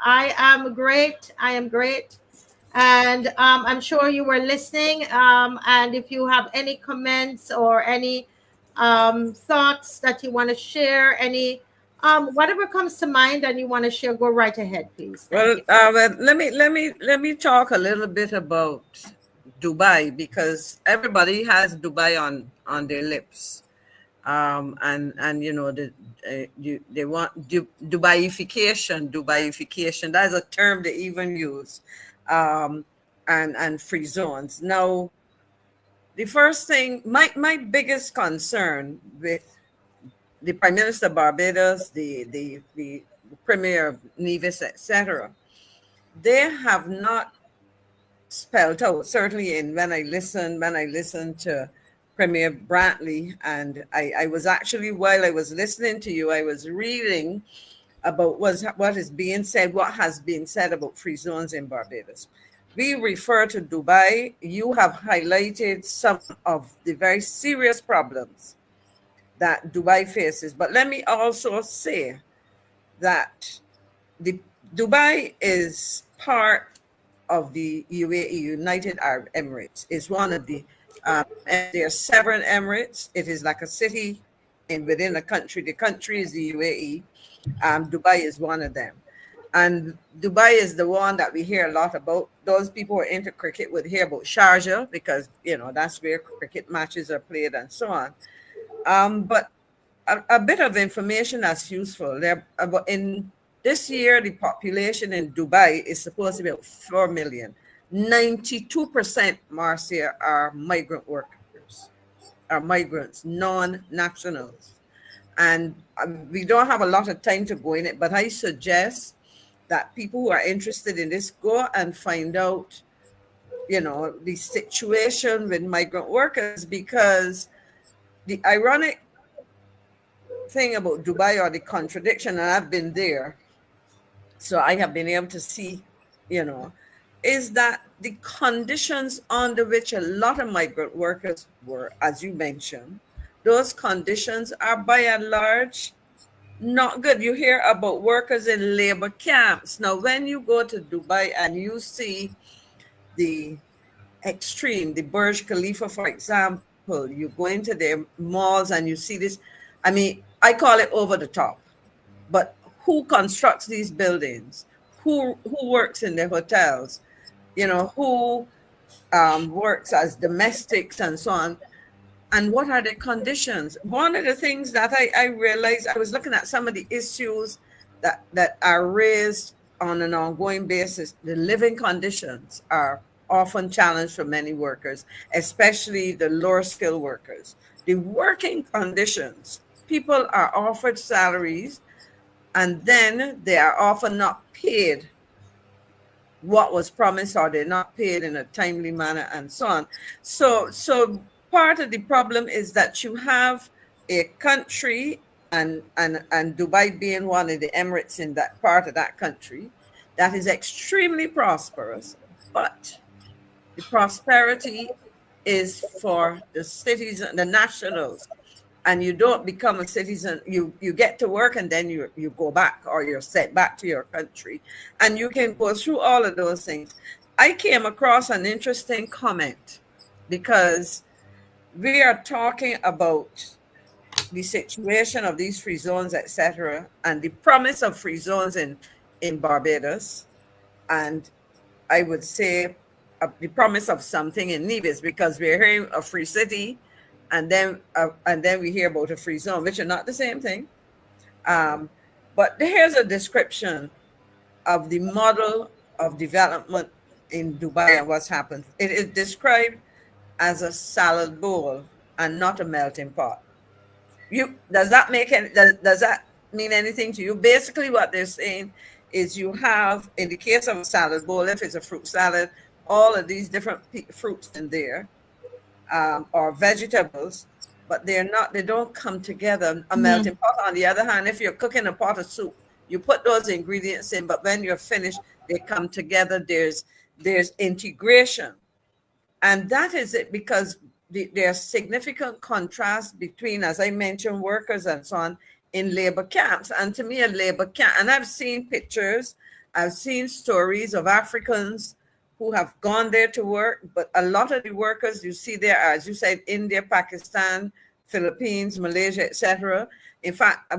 I am great. I am great. And I'm sure you were listening. And if you have any comments or any thoughts that you want to share, any whatever comes to mind and you want to share, go right ahead, please. Thank Well, you. let me talk a little bit about Dubai, because everybody has Dubai on their lips, and they want Dubaiification. That's a term they even use, um, and free zones. Now, the first thing, my biggest concern with the Prime Minister of Barbados, the Premier of Nevis, etc., they have not spelled out. Certainly, in when I listened to Premier Brantley, and I was actually, while I was listening to you, I was reading about what is being said, what has been said about free zones in Barbados. We refer to Dubai. You have highlighted some of the very serious problems that Dubai faces, but let me also say that the Dubai is part of the UAE, United Arab Emirates, is one of the, and there are seven emirates. It is like a city within a country. The country is the UAE. Dubai is one of them. And Dubai is the one that we hear a lot about. Those people who are into cricket would hear about Sharjah, because, that's where cricket matches are played and so on. But a bit of information that's useful. In this year, the population in Dubai is supposed to be about 4 million. 92%, Marcia, are migrant workers, are migrants, non-nationals. And we don't have a lot of time to go in it, but I suggest that people who are interested in this go and find out, the situation with migrant workers, because the ironic thing about Dubai, or the contradiction, and I've been there, so I have been able to see, you know, is that the conditions under which a lot of migrant workers were, as you mentioned, those conditions are by and large not good. You hear about workers in labor camps. Now, when you go to Dubai and you see the the Burj Khalifa, for example, you go into their malls and you see this. I mean, I call it over the top. But who constructs these buildings? Who works in the hotels? Who works as domestics and so on? And what are the conditions? One of the things that I realized, I was looking at some of the issues that are raised on an ongoing basis. The living conditions are often challenged for many workers, especially the lower skilled workers. The working conditions, people are offered salaries and then they are often not paid what was promised, or they're not paid in a timely manner and so on. So part of the problem is that you have a country, and Dubai being one of the emirates in that part of that country, that is extremely prosperous, but the prosperity is for the citizens, the nationals, and you don't become a citizen. You get to work and then you go back, or you're sent back to your country, and you can go through all of those things. I came across an interesting comment, because we are talking about the situation of these free zones, etc., and the promise of free zones in Barbados, and I would say the promise of something in Nevis, because we're hearing a free city, and then we hear about a free zone, which are not the same thing. Um, but here's a description of the model of development in Dubai and what's happened. It is described as a salad bowl and not a melting pot. Does that make any, does that mean anything to you? Basically, what they're saying is, you have, in the case of a salad bowl, if it's a fruit salad, all of these different fruits in there, or vegetables, but they don't come together. A melting pot, on the other hand, if you're cooking a pot of soup, you put those ingredients in, but when you're finished, they come together. There's integration. And that is it, because there's significant contrast between, as I mentioned, workers and so on in labor camps. And to me, a labor camp, and I've seen pictures, I've seen stories of Africans who have gone there to work, but a lot of the workers you see there are, as you said, India, Pakistan, Philippines, Malaysia, etc. In fact,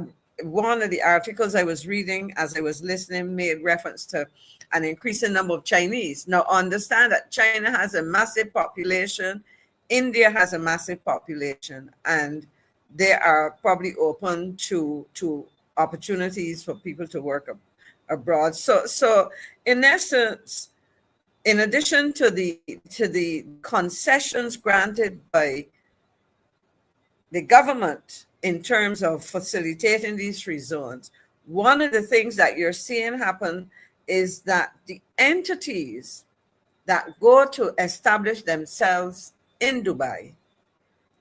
one of the articles I was reading as I was listening made reference to an increasing number of Chinese. Now, understand that China has a massive population, India has a massive population, and they are probably open to opportunities for people to work abroad. So in essence, in addition to the concessions granted by the government in terms of facilitating these free zones, one of the things that you're seeing happen is that the entities that go to establish themselves in Dubai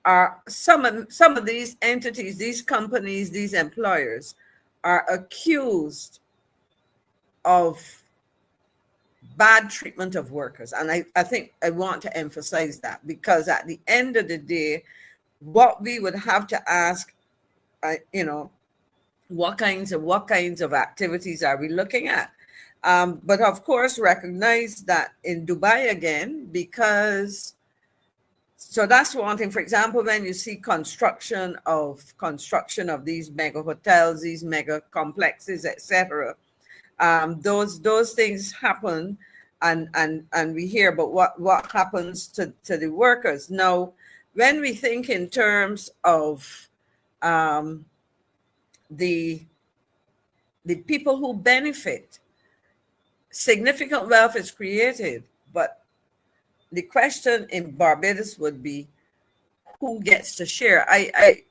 are some of these entities, these companies, these employers are accused of bad treatment of workers. And I think I want to emphasize that, because at the end of the day, what we would have to ask, what kinds of activities are we looking at? But of course, recognize that in Dubai again, because so that's one thing. For example, when you see construction of these mega hotels, these mega complexes, etc., those things happen, and we hear about what happens to the workers. Now, when we think in terms of the people who benefit, significant wealth is created, but the question in Barbados would be, who gets to share?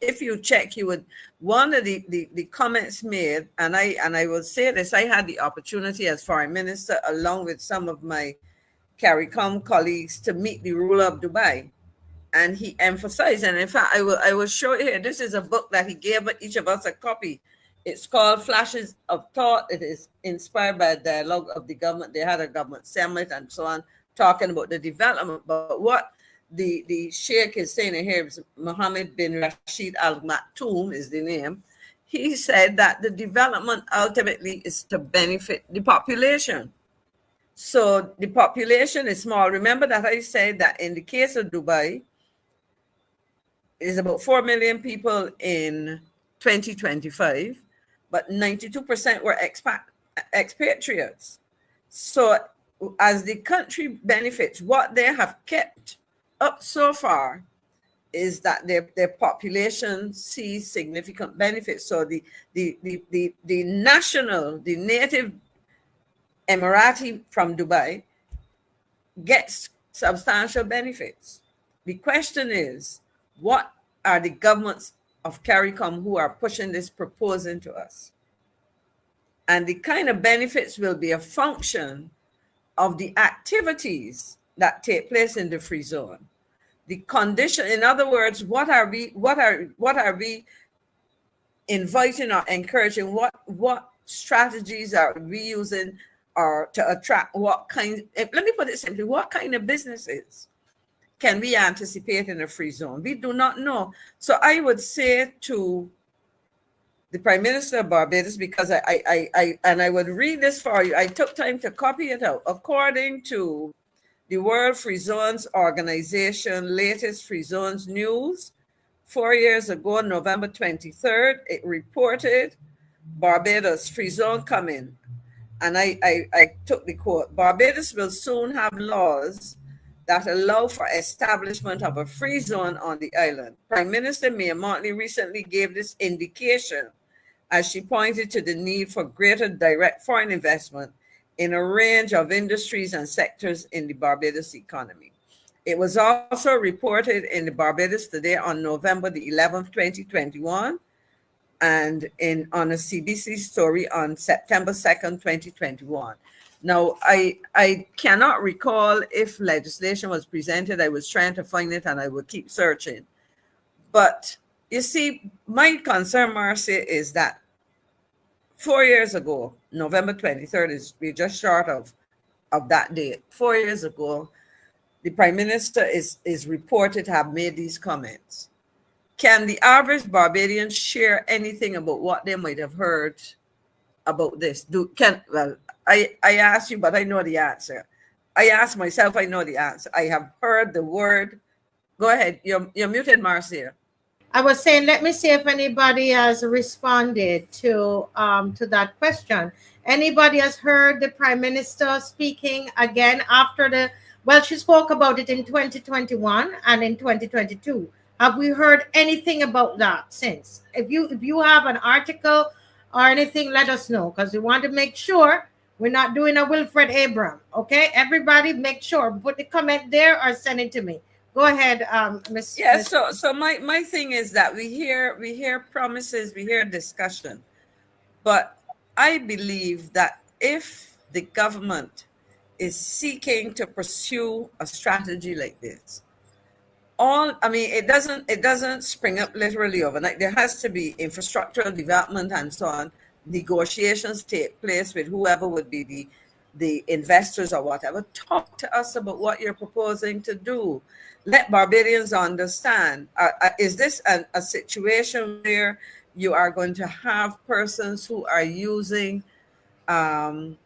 If you check, you would, one of the comments made, and I will say this, I had the opportunity as foreign minister, along with some of my CARICOM colleagues, to meet the ruler of Dubai. And he emphasized, and in fact, I will show you here, this is a book that he gave each of us a copy. It's called Flashes of Thought. It is inspired by a dialogue of the government. They had a government summit and so on, talking about the development. But what the Sheikh is saying here is Mohammed bin Rashid Al Maktoum is the name. He said that the development ultimately is to benefit the population. So the population is small. Remember that I said that in the case of Dubai, is about 4 million people in 2025, but 92% were expatriates. So as the country benefits, what they have kept up so far is that their population sees significant benefits. So the native Emirati from Dubai gets substantial benefits. The question is, what are the governments of CARICOM who are pushing this proposal to us? And the kind of benefits will be a function of the activities that take place in the free zone. The condition, in other words, what are we inviting or encouraging? What strategies are we using or to attract what kind? Let me put it simply: what kind of businesses can we anticipate in a free zone? We do not know. So I would say to the Prime Minister of Barbados, because I would read this for you. I took time to copy it out. According to the World Free Zones Organization latest Free Zones news, 4 years ago, November 23rd, it reported Barbados free zone coming. And I took the quote: Barbados will soon have laws that allow for establishment of a free zone on the island. Prime Minister Mia Mottley recently gave this indication as she pointed to the need for greater direct foreign investment in a range of industries and sectors in the Barbados economy. It was also reported in the Barbados Today on November the 11th, 2021, and on a CBC story on September 2nd, 2021. Now, I cannot recall if legislation was presented. I was trying to find it and I will keep searching. But you see, my concern, Marcia, is that 4 years ago, November 23rd, we're just short of that date. 4 years ago, the Prime Minister is reported to have made these comments. Can the average Barbadian share anything about what they might have heard about this? I asked you, but I know the answer. I asked myself, I know the answer. I have heard the word. Go ahead. You're muted, Marcia. I was saying, let me see if anybody has responded to that question. Anybody has heard the Prime Minister speaking again after the? Well, she spoke about it in 2021 and in 2022. Have we heard anything about that since? If you have an article or anything, let us know, because we want to make sure we're not doing a Wilfred Abram. Okay, everybody, make sure put the comment there or send it to me. Go ahead, Yeah, Miss. so my thing is that we hear promises, we hear discussion, but I believe that if the government is seeking to pursue a strategy like this, I mean, it doesn't spring up literally overnight. There has to be infrastructural development and so on. Negotiations take place with whoever would be the investors or whatever. Talk to us about what you're proposing to do. Let Barbadians understand. Is this a situation where you are going to have persons who are using um,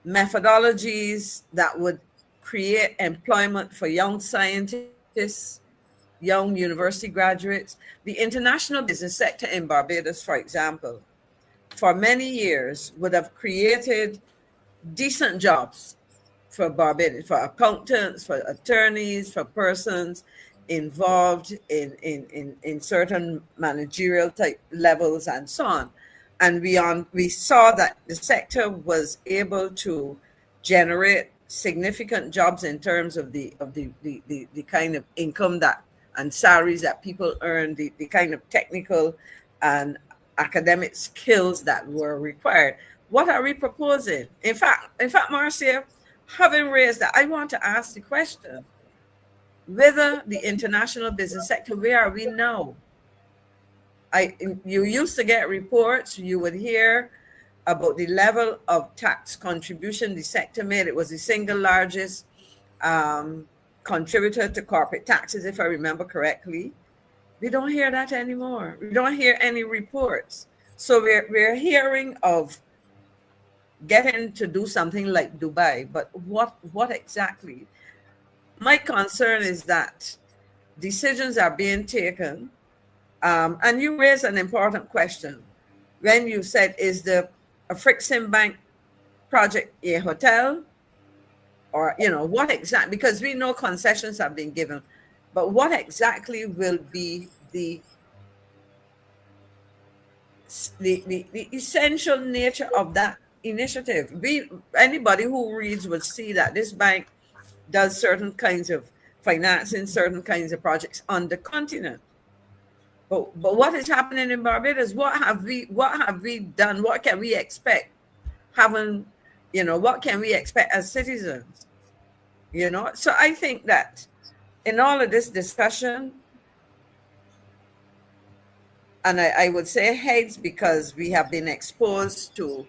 methodologies that would create employment for young scientists, young university graduates? The international business sector in Barbados, for example, for many years would have created decent jobs for Barbadians, for accountants, for attorneys, for persons involved in certain managerial type levels and so on. And we saw that the sector was able to generate significant jobs in terms of the kind of income that and salaries that people earn, the kind of technical and academic skills that were required. What are we proposing? In fact, Marcia, having raised that, I want to ask the question whether the international business sector, where are we now? You used to get reports, you would hear about the level of tax contribution the sector made. It was the single largest contributor to corporate taxes, if I remember correctly. We don't hear that anymore. We don't hear any reports. So we're hearing of getting to do something like Dubai, but what exactly? My concern is that decisions are being taken, and you raised an important question when you said, "Is the Frixin Bank project a hotel, or what exactly?" Because we know concessions have been given, but what exactly will be the essential nature of that initiative? Anybody who reads would see that this bank does certain kinds of financing, certain kinds of projects on the continent. But what is happening in Barbados? What have we done? What can we expect? What can we expect as citizens? So I think that in all of this discussion, and I would say heads, because we have been exposed to,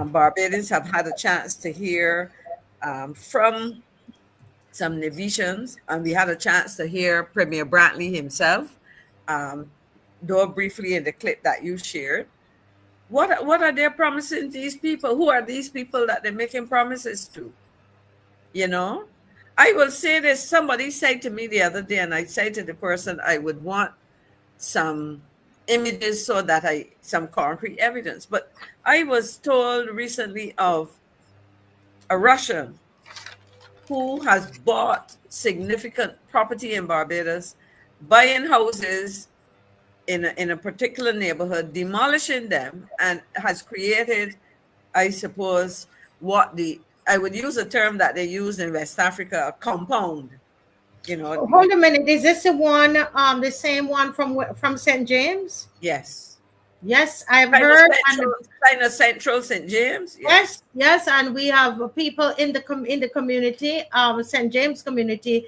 Barbadians have had a chance to hear from some Nevisians, and we had a chance to hear Premier Brantley himself, though briefly in the clip that you shared. What are they promising these people? Who are these people that they're making promises to? I will say this. Somebody said to me the other day, and I said to the person, I would want some images so that some concrete evidence. But I was told recently of a Russian who has bought significant property in Barbados, buying houses in a particular neighborhood, demolishing them, and has created, I suppose, I would use a term that they use in West Africa, a compound. Hold a minute. Is this the same one from St. James? Yes. Yes, I've heard. Kind of central St. James. Yes, and we have people in the community, St. James community.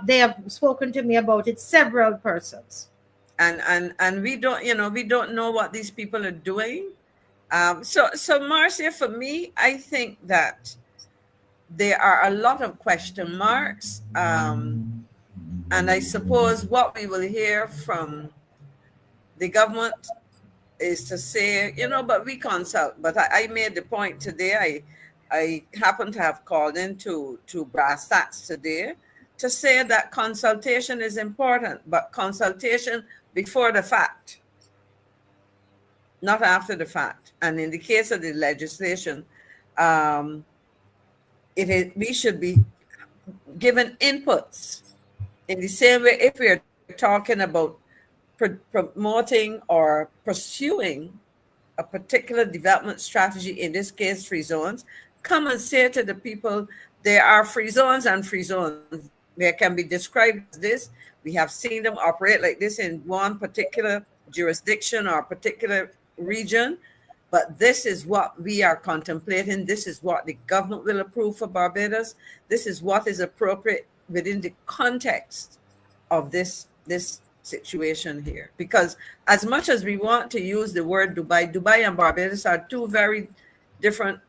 They have spoken to me about it. Several persons. And we don't know what these people are doing. So Marcia, for me, I think that there are a lot of question marks, and I suppose what we will hear from the government is to say, but we consult. But I made the point today. I happen to have called to brass tacks today to say that consultation is important, but consultation before the fact, not after the fact. And in the case of the legislation, we should be given inputs in the same way. If we are talking about promoting or pursuing a particular development strategy, in this case free zones, come and say to the people, there are free zones and free zones. They can be described as this. We have seen them operate like this in one particular jurisdiction or particular region, but this is what we are contemplating. This is what the government will approve for Barbados. This is what is appropriate within the context of this situation here. Because as much as we want to use the word Dubai and Barbados are two very different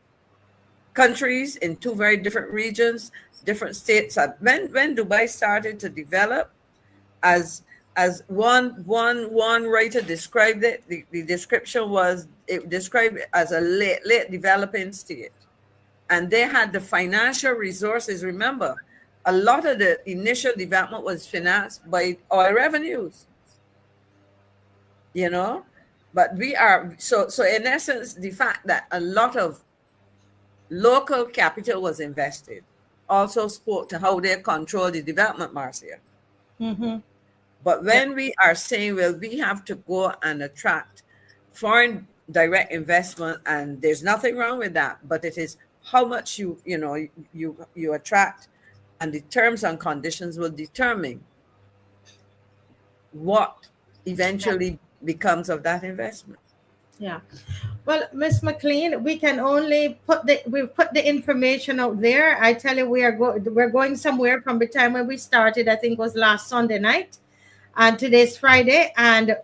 countries in two very different regions, different states. When Dubai started to develop, as one writer described it, the description was, it described it as a late developing state. And they had the financial resources. Remember, a lot of the initial development was financed by oil revenues, but we are, so in essence, the fact that a lot of local capital was invested also spoke to how they control the development, Marcia. Mm-hmm. But when we are saying, well, we have to go and attract foreign direct investment, and there's nothing wrong with that, but it is how much you attract, and the terms and conditions will determine what eventually becomes of that investment. Yeah. Well, Miss McClean, we can only put the information out there. I tell you, we're going somewhere from the time when we started. I think it was last Sunday night, and today's Friday. And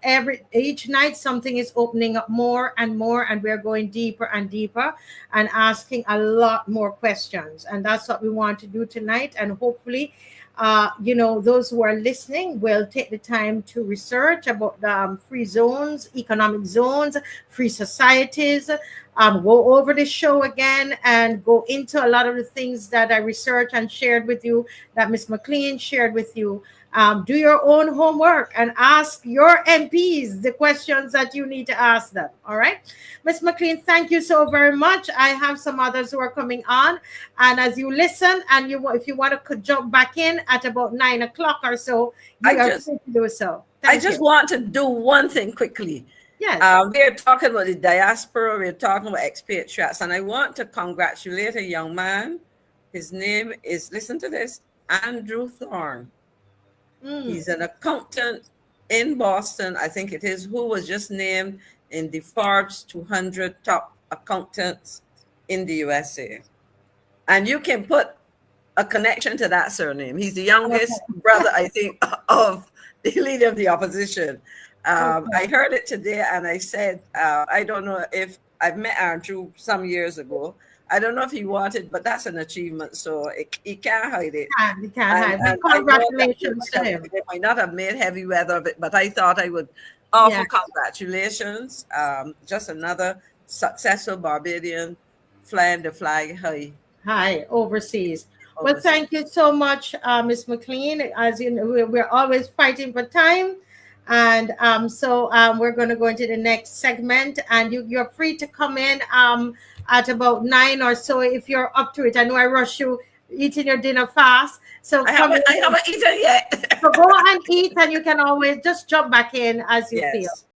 each night something is opening up more and more, and we're going deeper and deeper and asking a lot more questions. And that's what we want to do tonight. And hopefully, those who are listening will take the time to research about the free zones, economic zones, free societies, go over the show again and go into a lot of the things that I researched and shared with you, that Ms. McClean shared with you. Do your own homework and ask your MPs the questions that you need to ask them. All right. Ms. McClean, thank you so very much. I have some others who are coming on. And as you listen, and if you want to jump back in at about 9 o'clock or so, you are free to do so. I just want to do one thing quickly. Yes. We're talking about the diaspora. We're talking about expatriates. And I want to congratulate a young man. His name is, listen to this, Andrew Thorne. He's an accountant in Boston, I think it is, who was just named in the Forbes 200 top accountants in the USA. And you can put a connection to that surname. He's the youngest brother, I think, of the leader of the opposition. I heard it today, and I said, I don't know if I've met Andrew some years ago. I don't know if he wanted, but that's an achievement, so he can't hide it. He can't hide it. Congratulations to him. They might not have made heavy weather of it, but I thought I would offer congratulations. Just another successful Barbadian flying the flag high overseas. Well, thank you so much, Ms. McClean. As you know, we're always fighting for time. And so we're going to go into the next segment, and you're free to come in at about 9 or so if you're up to it. I know I rush you eating your dinner fast, so I haven't eaten yet. So go and eat, and you can always just jump back in as you feel.